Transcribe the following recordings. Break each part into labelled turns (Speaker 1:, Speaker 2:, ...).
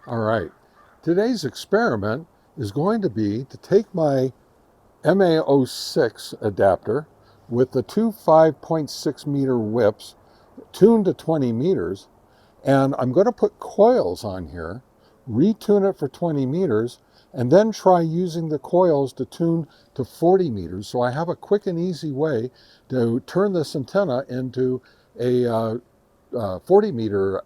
Speaker 1: All right, today's experiment is going to be to take my MA06 adapter with the two 5.6 meter whips tuned to 20 meters, and I'm going to put coils on here, retune it for 20 meters, and then try using the coils to tune to 40 meters. So I have a quick and easy way to turn this antenna into a 40 meter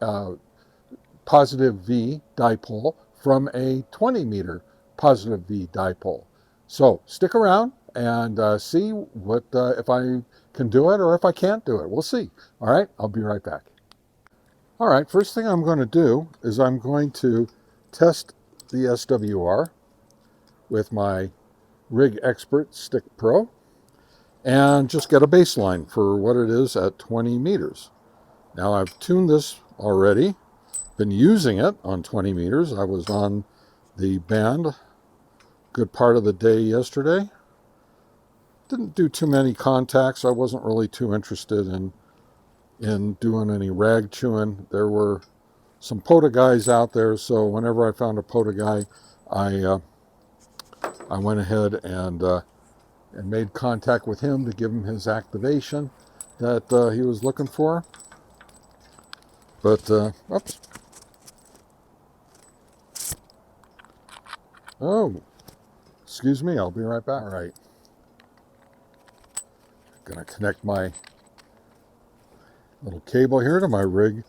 Speaker 1: positive V dipole from a 20 meter positive V dipole. So stick around and see what if I can do it or if I can't do it. We'll see. All right, I'll be right back. All right, first thing I'm going to do is I'm going to test the SWR with my Rig Expert Stick Pro and just get a baseline for what it is at 20 meters. Now I've tuned this already, been using it on 20 meters. I was on the band good part of the day yesterday. Didn't do too many contacts. I wasn't really too interested in doing any rag chewing. There were some POTA guys out there, so whenever I found a POTA guy, I went ahead and made contact with him to give him his activation that he was looking for. But, oops. Oh, excuse me, I'll be right back. All right. Gonna connect my little cable here to my Rig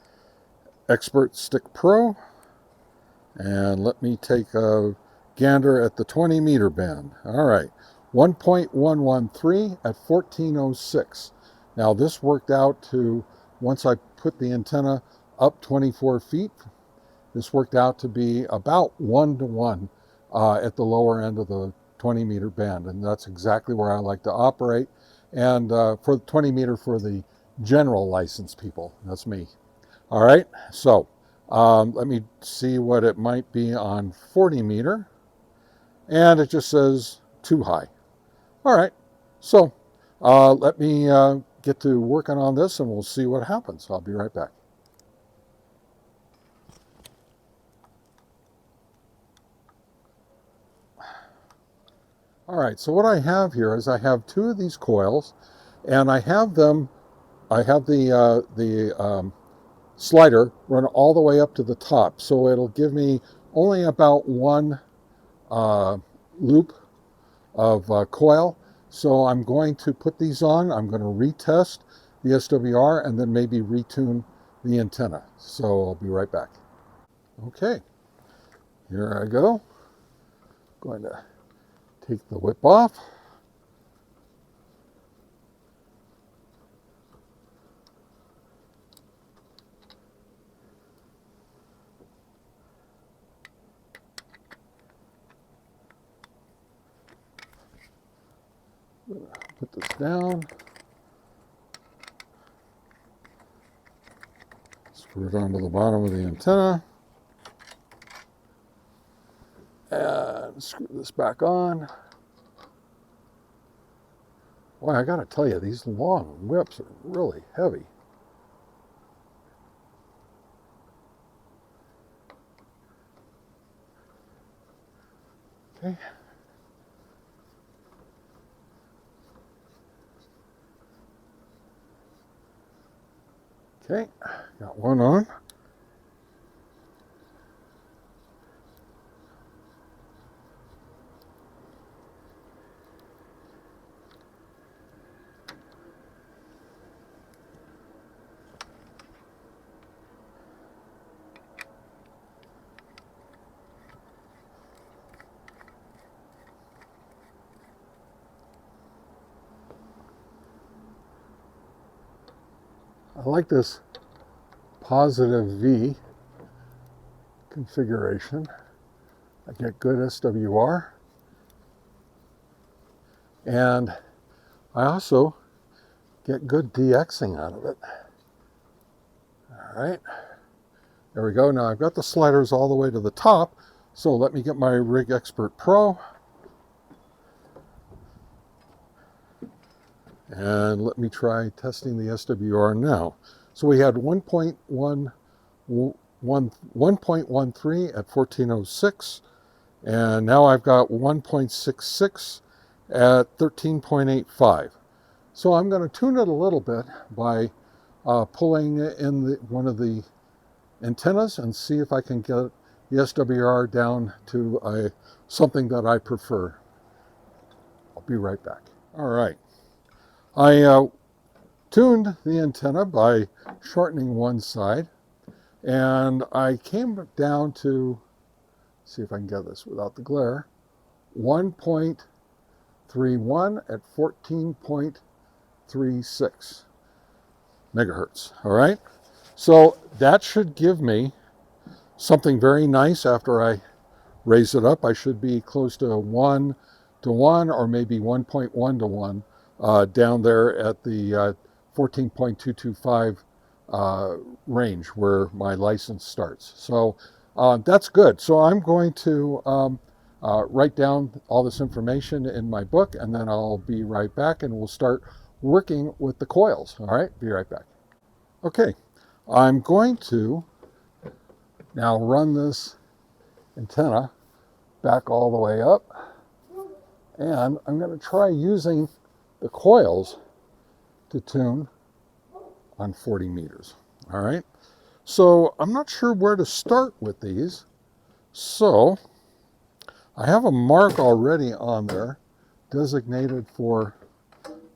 Speaker 1: Expert Stick Pro. And let me take a gander at the 20 meter band. All right, 1.113 at 1406. Now this worked out to, once I put the antenna up 24 feet, this worked out to be about 1-to-1 at the lower end of the 20 meter band. And that's exactly where I like to operate. And for 20 meter for the general license people, that's me. All right, so let me see what it might be on 40 meter. And it just says too high. All right, so let me get to working on this and we'll see what happens. I'll be right back. All right, so what I have here is I have two of these coils and I have the slider run all the way up to the top. So it'll give me only about one loop of coil. So I'm going to put these on. I'm going to retest the SWR and then maybe retune the antenna. So I'll be right back. Okay, here I go. Going to take the whip off. Put this down. Screw it onto the bottom of the antenna. And screw this back on. Boy, I gotta tell you, these long whips are really heavy. Okay. Okay, got one on. I like this positive V configuration. I get good SWR. And I also get good DXing out of it. All right, there we go. Now I've got the sliders all the way to the top. So let me get my Rig Expert Pro. And let me try testing the SWR now. So we had 1.113 1.13 at 1406, and now I've got 1.66 at 13.85. So I'm going to tune it a little bit by pulling in one of the antennas and see if I can get the SWR down to something that I prefer. I'll be right back. All right. I tuned the antenna by shortening one side, and I came down to, see if I can get this without the glare, 1.31 at 14.36 megahertz. All right. So that should give me something very nice. After I raise it up, I should be close to 1 to 1 or maybe 1.1 to 1 down there at the 14.225 range where my license starts. So that's good. So I'm going to write down all this information in my book, and then I'll be right back and we'll start working with the coils. All right, be right back. Okay, I'm going to now run this antenna back all the way up, and I'm going to try using the coils to tune on 40 meters. All right, so I'm not sure where to start with these, so I have a mark already on there designated for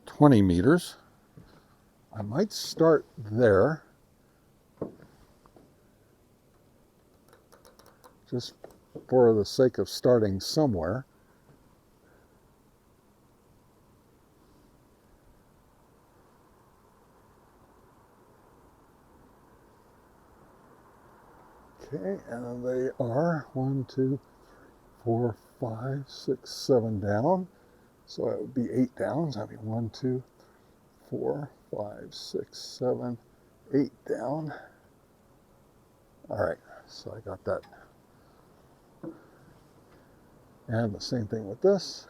Speaker 1: 20 meters. I might start there, just for the sake of starting somewhere. Okay, and they are 1, 2, 4, 5, 6, 7 down. So that would be 8 down. So that'd be 1, 2, 4, 5, 6, 7, 8 down. All right, so I got that. And the same thing with this.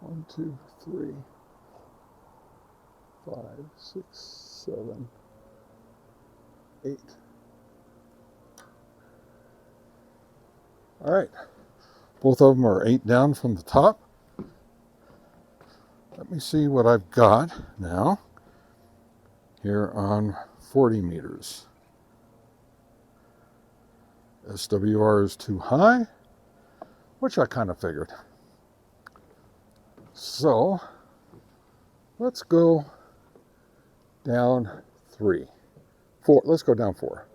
Speaker 1: 1, 2, 3, 5, 6, 7, 8. All right, both of them are 8 down from the top. Let me see what I've got now here on 40 meters. SWR is too high, which I kind of figured. So let's go down 3. 4. Let's go down 4.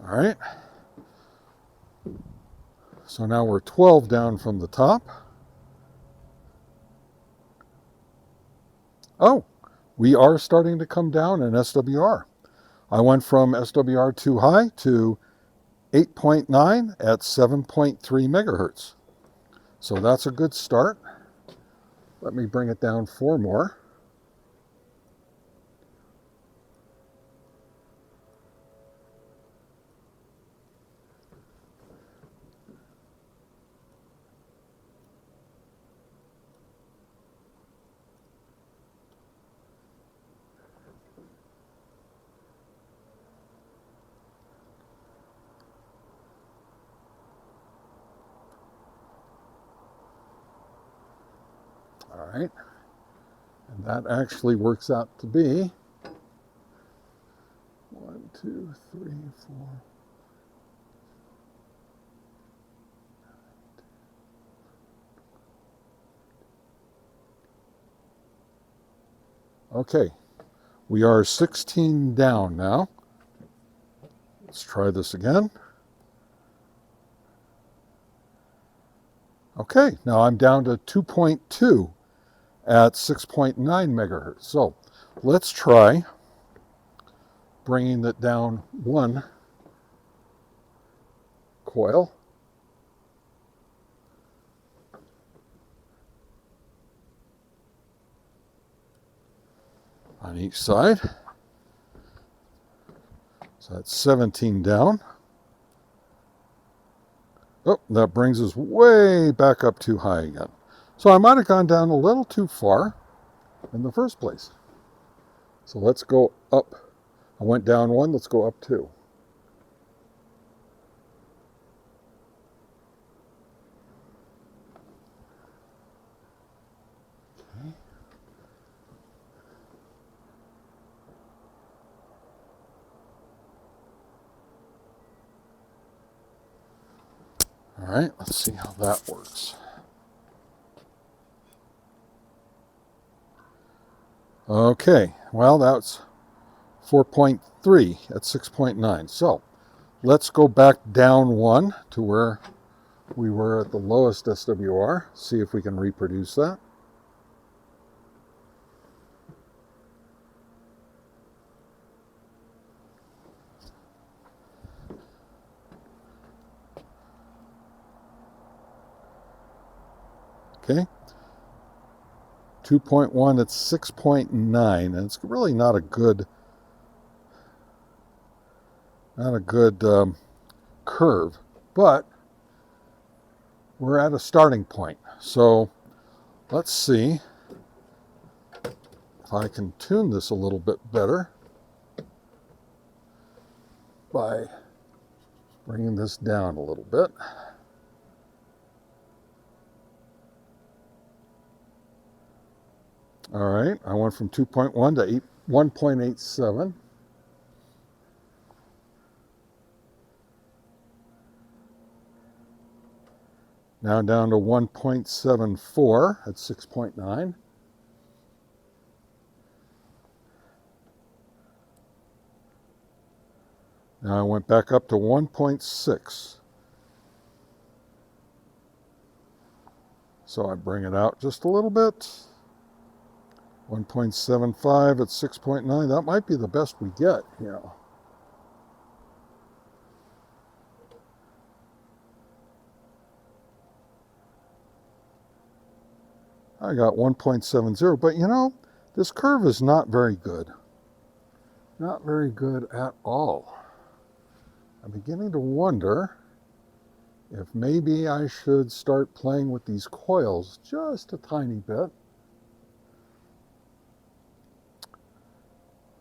Speaker 1: All right. So now we're 12 down from the top. Oh, we are starting to come down in SWR. I went from SWR too high to 8.9 at 7.3 megahertz. So that's a good start. Let me bring it down 4 more. All right, and that actually works out to be 1, 2, 3, 4. Okay, we are 16 down now. Let's try this again. Okay, now I'm down to 2.2 at 6.9 megahertz. So let's try bringing it down 1 coil. on each side. So that's 17 down. Oh, that brings us way back up too high again. So I might have gone down a little too far in the first place. So let's go up. I went down 1, let's go up 2. Okay. All right, let's see how that works. Okay, well, that's 4.3 at 6.9. So let's go back down 1 to where we were at the lowest SWR, see if we can reproduce that. Okay, 2.1 at 6.9, and it's really not a good curve, but we're at a starting point. So let's see if I can tune this a little bit better by bringing this down a little bit. All right, I went from 2.1 to 1.87. Now down to 1.74 at 6.9. Now I went back up to 1.6. So I bring it out just a little bit. 1.75 at 6.9. That might be the best we get, you know. I got 1.70, but you know, this curve is not very good. Not very good at all. I'm beginning to wonder if maybe I should start playing with these coils just a tiny bit.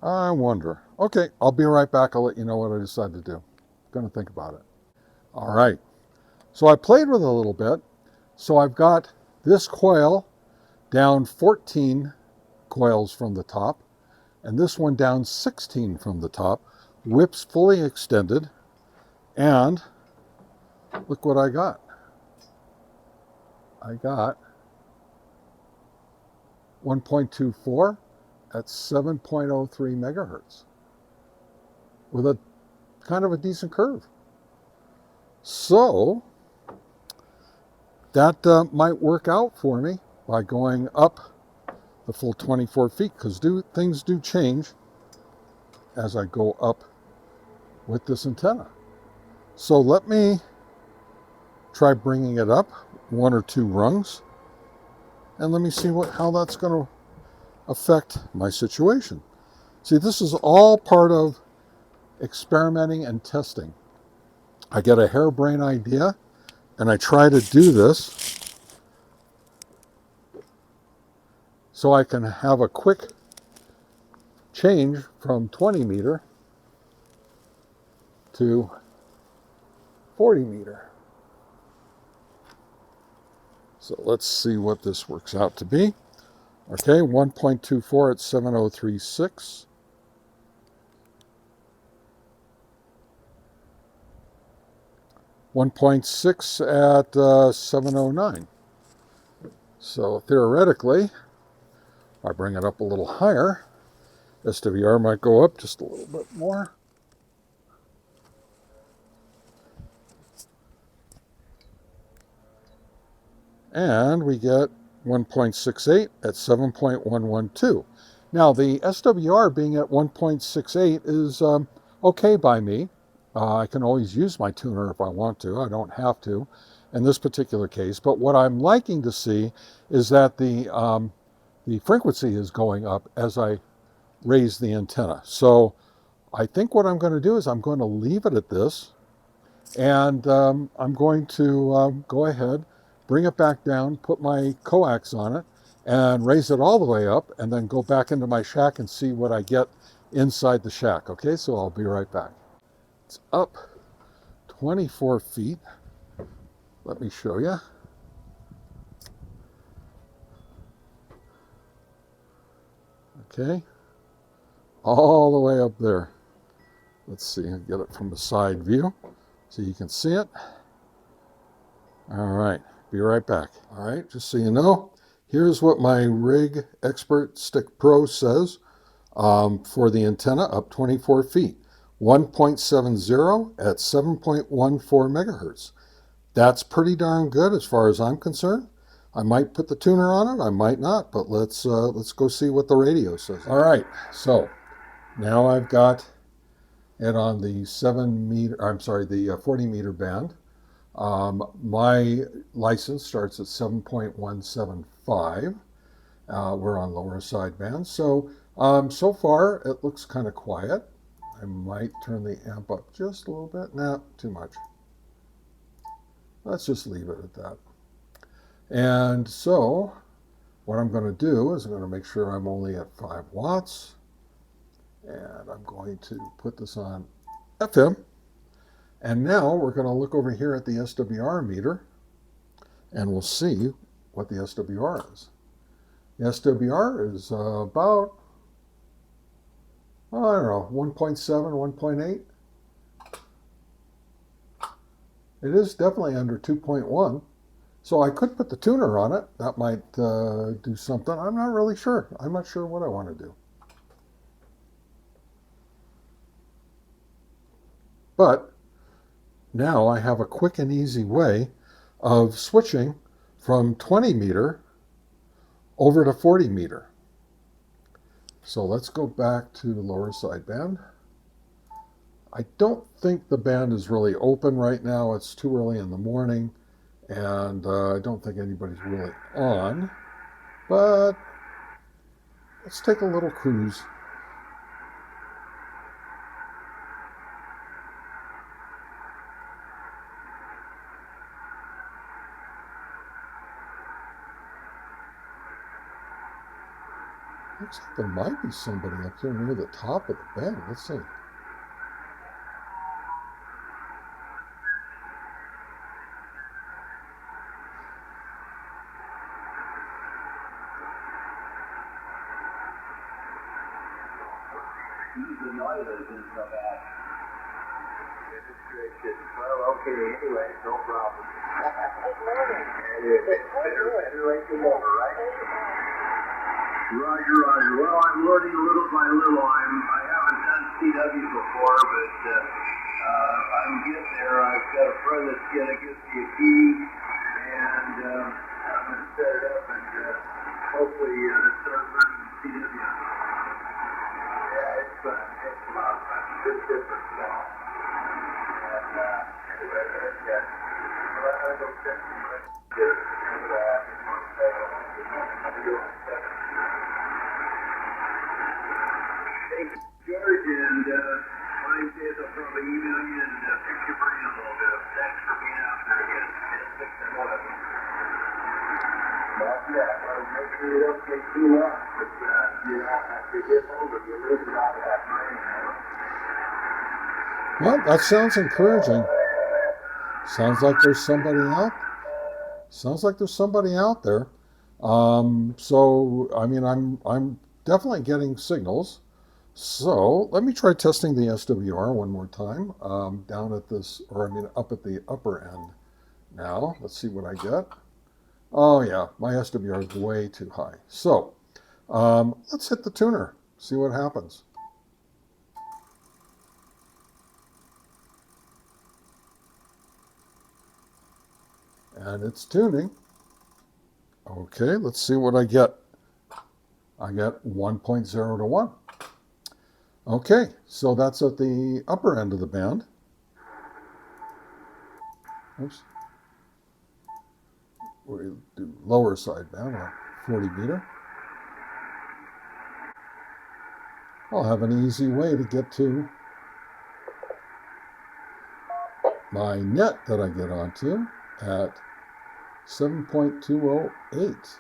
Speaker 1: I wonder. Okay, I'll be right back. I'll let you know what I decide to do. I'm going to think about it. All right. So I played with it a little bit. So I've got this coil down 14 coils from the top, and this one down 16 from the top. Whips fully extended, and look what I got. I got 1.24 at 7.03 megahertz with a kind of a decent curve. So that might work out for me by going up the full 24 feet, because things do change as I go up with this antenna. So let me try bringing it up 1 or 2 rungs, and let me see how that's going to affect my situation. See, this is all part of experimenting and testing. I get a harebrained idea, and I try to do this so I can have a quick change from 20 meter to 40 meter. So let's see what this works out to be. Okay, 1.24 at 7036. 1.6 at 709. So theoretically, if I bring it up a little higher, SWR might go up just a little bit more. And we get 1.68 at 7.112. Now the SWR being at 1.68 is okay by me. I can always use my tuner if I want to. I don't have to in this particular case. But what I'm liking to see is that the frequency is going up as I raise the antenna. So I think what I'm going to do is I'm going to leave it at this, and I'm going to go ahead, bring it back down, put my coax on it, and raise it all the way up, and then go back into my shack and see what I get inside the shack. Okay, so I'll be right back. It's up 24 feet. Let me show you. Okay, all the way up there. Let's see, I'll get it from the side view so you can see it. All right, be right back. All right, just so you know, here's what my Rig Expert Stick Pro says for the antenna up 24 feet. 1.70 at 7.14 megahertz. That's pretty darn good as far as I'm concerned. I might put the tuner on it, I might not, but let's go see what the radio says. All right, so now I've got it on the 40 meter band. My license starts at 7.175. We're on lower side band, so so far it looks kind of quiet. I might turn the amp up just a little bit. Nah, too much. Let's just leave it at that. And so what I'm going to do is I'm going to make sure I'm only at 5 watts. And I'm going to put this on FM. And now we're going to look over here at the SWR meter, and we'll see what the SWR is. The SWR is about, I don't know, 1.7, 1.8. It is definitely under 2.1. So I could put the tuner on it. That might do something. I'm not really sure. I'm not sure what I want to do. But now I have a quick and easy way of switching from 20 meter over to 40 meter. So let's go back to the lower side band. I don't think the band is really open right now. It's too early in the morning, and I don't think anybody's really on. But let's take a little cruise. Looks like there might be somebody up here near the top of the band. Let's see.
Speaker 2: The noise isn't so bad. Well, okay, anyway, no problem. Better late than never, right? Roger. Well, I'm learning little by little. I haven't done CW before, but I'm getting there. I've got a friend that's going to give me a key, and I'm going to set it up and hopefully start learning CW. Yeah, it's fun. It's a lot of fun. It's different stuff. And anyway, yeah. Well, I go check some questions and Hey, George, and my days I'll probably email you and pick your brain a little bit. Thanks for being out there again. It's 6 and 11. Not yet. Well, make sure you don't take too long. But, after you get older, you lose a lot of that brain.
Speaker 1: Well, that sounds encouraging. Sounds like there's somebody out. Sounds like there's somebody out there. So I mean, I'm definitely getting signals. So let me try testing the SWR one more time. Down at this, or I mean, up at the upper end. Now let's see what I get. Oh yeah, my SWR is way too high. So let's hit the tuner. See what happens. And it's tuning. Okay, let's see what I get. I get 1.0 to 1. Okay, so that's at the upper end of the band. Oops. We do lower side band, 40 meter. I'll have an easy way to get to my net that I get onto at 7.208.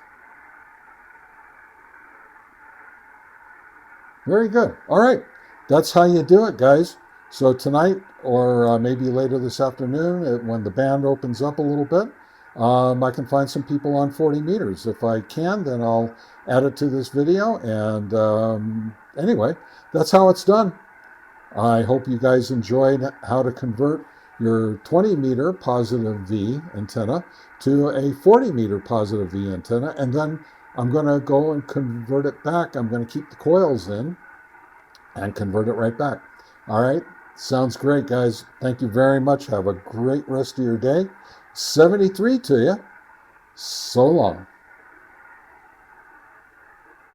Speaker 1: Very good. All right. That's how you do it, guys. So tonight, or maybe later this afternoon, when the band opens up a little bit, I can find some people on 40 meters. If I can, then I'll add it to this video. And anyway, that's how it's done. I hope you guys enjoyed how to convert your 20 meter positive V antenna to a 40 meter positive V antenna. And then I'm going to go and convert it back. I'm going to keep the coils in and convert it right back. All right. Sounds great, guys. Thank you very much. Have a great rest of your day. 73 to you. So long.